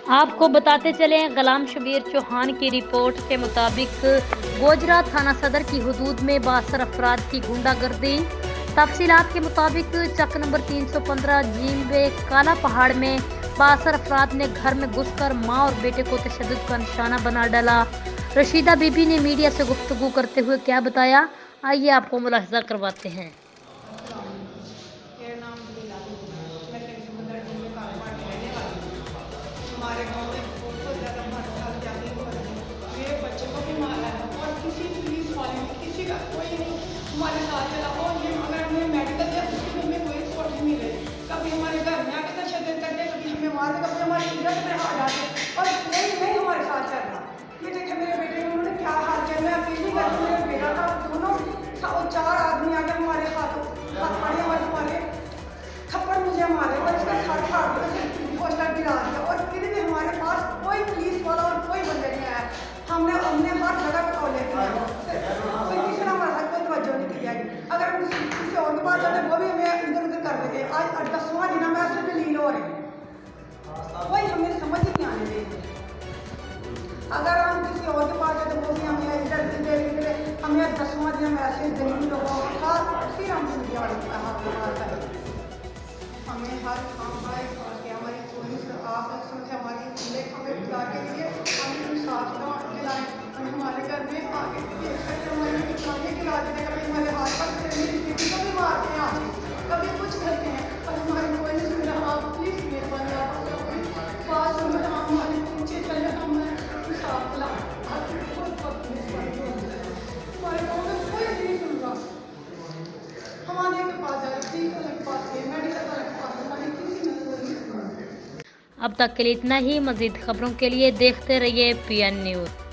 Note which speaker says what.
Speaker 1: आपको बताते चले गुलाम शबीर चौहान की रिपोर्ट के मुताबिक गोजरा थाना सदर की हुदूद में 62 अफराद की गुंडागर्दी। तफसीलात के मुताबिक चक नंबर 315 जीमवे काला पहाड़ में 62 अफराद ने घर में घुसकर मां और बेटे को तशद्दुद का निशाना बना डाला। रशीदा बीबी ने मीडिया से गुफ्तगू करते हुए क्या बताया, आइए आपको मुलाहिजा करवाते हैं।
Speaker 2: मेरा नाम लीला है। मैं 315 दिन में काला पहाड़ की रहने वाली हूँ। हमारे गांव में बहुत ज़्यादा जाती हो रही है। मेरे बच्चे को भी मारा है और किसी पुलिस वाले ने किसी का कोई नहीं हमारे साथ चला। और ये अगर हमने मेडिकल दिया उसकी हमें कोई रिपोर्ट नहीं मिले। कभी हमारे घर में आके तशद्दुद करते, कभी हमें मार दे, कभी हमारी इज्जत में हाथ डालते और नहीं हमारे साथ चल रहा। ये देखे मेरे बेटे ने उन्होंने क्या हाल किया। मैं अपील नहीं करती, मेरा बेटा था, दोनों 4 आदमी आके हमारे हाथ पाड़े हमारे थप्पड़ मुझे मारे और इसका सर फाड़ दिया, हॉस्टल गिरा दिया। और फिर भी हमारे पास कोई पुलिस वाला और कोई बंदे नहीं आया। हमने हर जगह पे कॉल लेके कोई किसी ने हमारे साथ कोई तवज्जो नहीं किया। अगर हम किसी और के पास जाते वो भी हमें इधर उधर कर देते। आज 10वां दिन में ऐसे दलील हो रहे हैं, कोई हमें समझ ही नहीं आने देते। अगर हम किसी और के पास जाते वो भी हमें इधर हमें 10वां दिन में ऐसे दलील होगा फिर हम मीडिया वाले का हाथ लगाता है। हमें हर काम के हमारी पुलिस आप हमारी हमें बुला के लिए हमें इंसाफ दिलाएं। हमारे घर में आगे हमारे गिरा देते, कभी हमारे हाथ पर मेरी बेटी को भी मारते हैं, आगे कभी कुछ करते हैं और हमारी कोई नहीं सुन रहा। आप प्लीज़ मेहरबानी आप पास हमारे पीछे चले, हम इंसाफ दिलाएं। हमारे गाँव में कोई नहीं सुन रहा। हमारे के पास जाए, पुलिस वाले के पास गए, मेडिकल वाले के पास, हमारी किसी ने कोई नहीं सुना।
Speaker 1: अब तक के लिए इतना ही। मज़ीद खबरों के लिए देखते रहिए PN न्यूज़।